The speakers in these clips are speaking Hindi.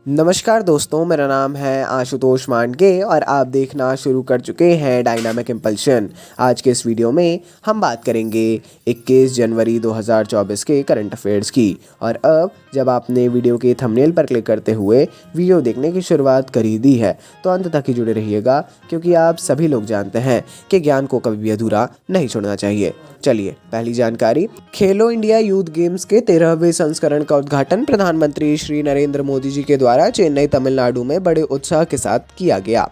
नमस्कार दोस्तों, मेरा नाम है आशुतोष मांडके और आप देखना शुरू कर चुके हैं डायनामिक इम्पल्शन। आज के इस वीडियो में हम बात करेंगे 21 जनवरी 2024 के करंट अफेयर्स की। और अब जब आपने वीडियो के थंबनेल पर क्लिक करते हुए वीडियो देखने की शुरुआत कर ही दी है तो अंत तक ही जुड़े रहिएगा, क्योंकि आप सभी लोग जानते हैं कि ज्ञान को कभी भी अधूरा नहीं छोड़ना चाहिए। चलिए, पहली जानकारी। खेलो इंडिया यूथ गेम्स के 13वें संस्करण का उद्घाटन प्रधानमंत्री श्री नरेंद्र मोदी जी के द्वारा चेन्नई तमिलनाडु में बड़े उत्साह के साथ किया गया।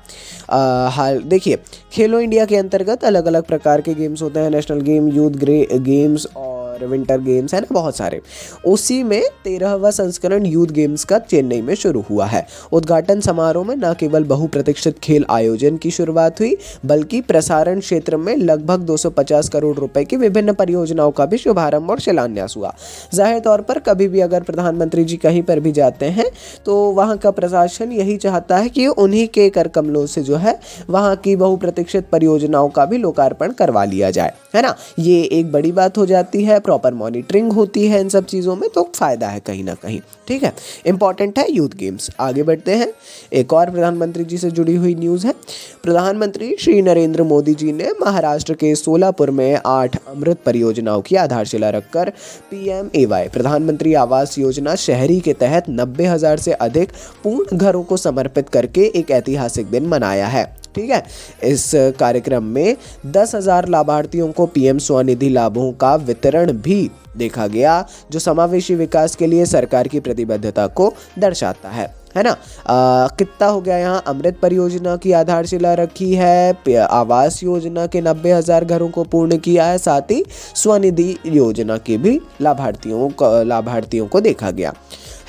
हाल देखिए, खेलो इंडिया के अंतर्गत अलग अलग प्रकार के गेम्स होते हैं, नेशनल गेम, यूथ गेम्स और विंटर गेम्स, है ना, बहुत सारे। उसी में 13वां संस्करण यूथ गेम्स का चेन्नई में शुरू हुआ है। उद्घाटन समारोह में न केवल बहुप्रतीक्षित खेल आयोजन की शुरुआत हुई, बल्कि प्रसारण क्षेत्र में लगभग 250 करोड़ रुपए की विभिन्न परियोजनाओं का भी शुभारंभ और शिलान्यास हुआ। जाहिर तौर पर कभी भी अगर प्रधानमंत्री जी कहीं पर भी जाते हैं तो वहाँ का प्रशासन यही चाहता है कि उन्हीं के कर कमलों से जो है वहाँ की बहुप्रतीक्षित परियोजनाओं का भी लोकार्पण करवा लिया जाए, है ना। ये एक बड़ी बात हो जाती है, प्रॉपर मॉनिटरिंग होती है इन सब चीज़ों में, तो फायदा है कहीं ना कहीं। ठीक है, इंपॉर्टेंट है यूथ गेम्स। आगे बढ़ते हैं। एक और प्रधानमंत्री जी से जुड़ी हुई न्यूज़ है। प्रधानमंत्री श्री नरेंद्र मोदी जी ने महाराष्ट्र के सोलापुर में 8 अमृत परियोजनाओं की आधारशिला रखकर PMAY प्रधानमंत्री आवास योजना शहरी के तहत 90,000 से अधिक पूर्ण घरों को समर्पित करके एक ऐतिहासिक दिन मनाया है। ठीक है, इस कार्यक्रम में 10,000 लाभार्थियों को PM स्वनिधि लाभों का वितरण भी देखा गया, जो समावेशी विकास के लिए सरकार की प्रतिबद्धता को दर्शाता है ना। कितना हो गया यहाँ? अमृत परियोजना की आधारशिला रखी है, आवास योजना के 90,000 घरों को पूर्ण किया है, साथ ही स्वनिधि योजना के भी लाभार्थियों को देखा गया,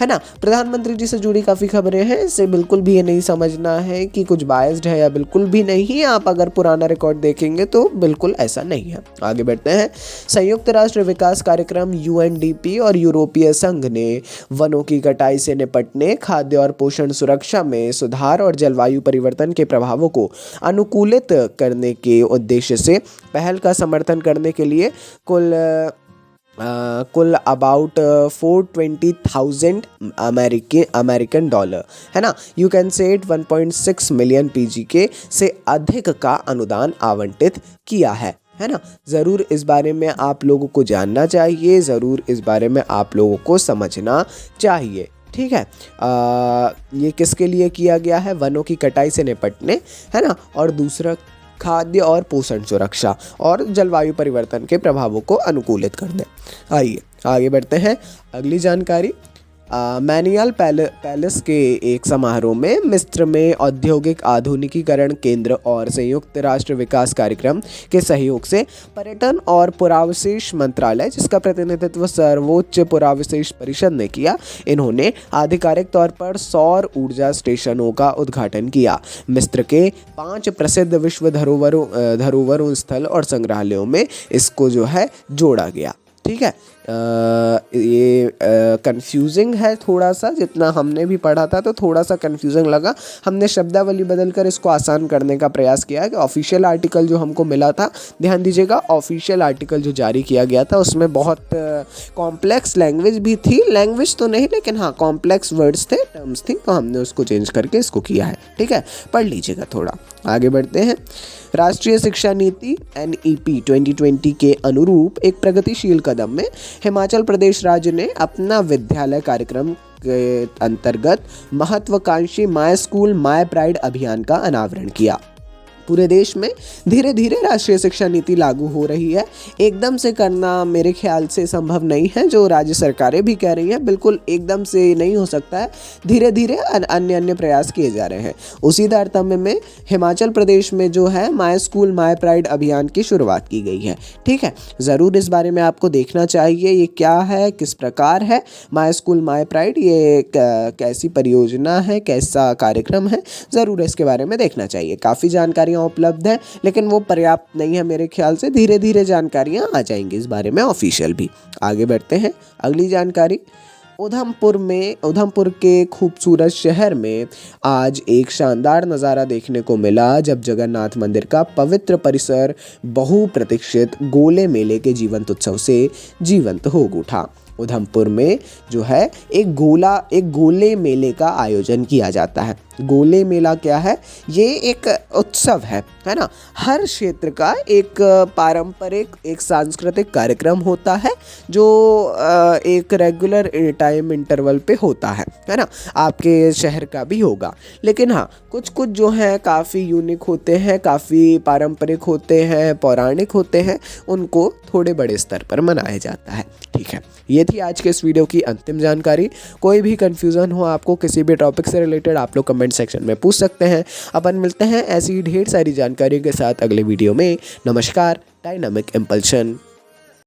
है ना। प्रधानमंत्री जी से जुड़ी काफ़ी खबरें हैं। इससे बिल्कुल भी ये नहीं समझना है कि कुछ बायस्ड है या बिल्कुल भी नहीं। आप अगर पुराना रिकॉर्ड देखेंगे तो बिल्कुल ऐसा नहीं है। आगे बढ़ते हैं। संयुक्त राष्ट्र विकास कार्यक्रम UNDP और यूरोपीय संघ ने वनों की कटाई से निपटने, खाद्य और पोषण सुरक्षा में सुधार और जलवायु परिवर्तन के प्रभावों को अनुकूलित करने के उद्देश्य से पहल का समर्थन करने के लिए कुल अबाउट 420,000 अमेरिकन डॉलर, है ना, you can say 1.6 million PGK से अधिक का अनुदान आवंटित किया है ना। ज़रूर इस बारे में आप लोगों को जानना चाहिए, ज़रूर इस बारे में आप लोगों को समझना चाहिए। ठीक है, ये किसके लिए किया गया है? वनों की कटाई से निपटने, है ना, और दूसरा खाद्य और पोषण सुरक्षा और जलवायु परिवर्तन के प्रभावों को अनुकूलित करने। आइए आगे बढ़ते हैं। अगली जानकारी। मैनियल पैलेस के एक समारोह में मिस्र में औद्योगिक आधुनिकीकरण केंद्र और संयुक्त राष्ट्र विकास कार्यक्रम के सहयोग से पर्यटन और पुरावशेष मंत्रालय, जिसका प्रतिनिधित्व सर्वोच्च पुरावशेष परिषद ने किया, इन्होंने आधिकारिक तौर पर सौर ऊर्जा स्टेशनों का उद्घाटन किया। मिस्र के 5 प्रसिद्ध विश्व धरोहरों स्थल और संग्रहालयों में इसको जो है जोड़ा गया। ठीक है, ये कंफ्यूजिंग है थोड़ा सा, जितना हमने भी पढ़ा था तो थोड़ा सा कंफ्यूजिंग लगा। हमने शब्दावली बदलकर इसको आसान करने का प्रयास किया है। कि ऑफिशियल आर्टिकल जो हमको मिला था, ध्यान दीजिएगा, ऑफिशियल आर्टिकल जो जारी किया गया था उसमें बहुत कॉम्प्लेक्स लैंग्वेज भी थी। लैंग्वेज तो नहीं, लेकिन हाँ कॉम्प्लेक्स वर्ड्स थे, टर्म्स थी, तो हमने उसको चेंज करके इसको किया है। ठीक है, पढ़ लीजिएगा थोड़ा। आगे बढ़ते हैं। राष्ट्रीय शिक्षा नीति NEP 2020 के अनुरूप एक प्रगतिशील कदम में हिमाचल प्रदेश राज्य ने अपना विद्यालय कार्यक्रम के अंतर्गत महत्वाकांक्षी माय स्कूल माय प्राइड अभियान का अनावरण किया। पूरे देश में धीरे धीरे राष्ट्रीय शिक्षा नीति लागू हो रही है। एकदम से करना मेरे ख्याल से संभव नहीं है, जो राज्य सरकारें भी कह रही हैं, बिल्कुल एकदम से नहीं हो सकता है। धीरे धीरे अन्य प्रयास किए जा रहे हैं। उसी तारतम्य में हिमाचल प्रदेश में जो है माय स्कूल माय प्राइड अभियान की शुरुआत की गई है। ठीक है, ज़रूर इस बारे में आपको देखना चाहिए, ये क्या है, किस प्रकार है माय स्कूल माय प्राइड, ये कैसी परियोजना है, कैसा कार्यक्रम है, ज़रूर इसके बारे में देखना चाहिए। काफ़ी जानकारियाँ उपलब्ध है, लेकिन वो पर्याप्त नहीं है मेरे ख्याल से। धीरे धीरे जानकारियां आ जाएंगी इस बारे में ऑफिशियल भी। आगे बढ़ते हैं। अगली जानकारी। उधमपुर के खूबसूरत शहर में आज एक शानदार नज़ारा देखने को मिला, जब जगन्नाथ मंदिर का पवित्र परिसर बहुप्रतीक्षित गोले मेले के जीवंत उत्सव से जीवंत हो उठा। उधमपुर में जो है एक गोले मेले का आयोजन किया जाता है। गोले मेला क्या है? ये एक उत्सव है ना। हर क्षेत्र का एक पारंपरिक एक सांस्कृतिक कार्यक्रम होता है जो एक रेगुलर टाइम इंटरवल पे होता है ना। आपके शहर का भी होगा, लेकिन हाँ कुछ कुछ जो हैं काफ़ी यूनिक होते हैं, काफ़ी पारंपरिक होते हैं, पौराणिक होते हैं, उनको थोड़े बड़े स्तर पर मनाया जाता है। ठीक है, ये थी आज के इस वीडियो की अंतिम जानकारी। कोई भी कन्फ्यूज़न हो आपको किसी भी टॉपिक से रिलेटेड, आप लोग कमेंट सेक्शन में पूछ सकते हैं। अपन मिलते हैं ऐसी ही ढेर सारी जानकारी के साथ अगले वीडियो में। नमस्कार, डायनामिक इम्पल्शन।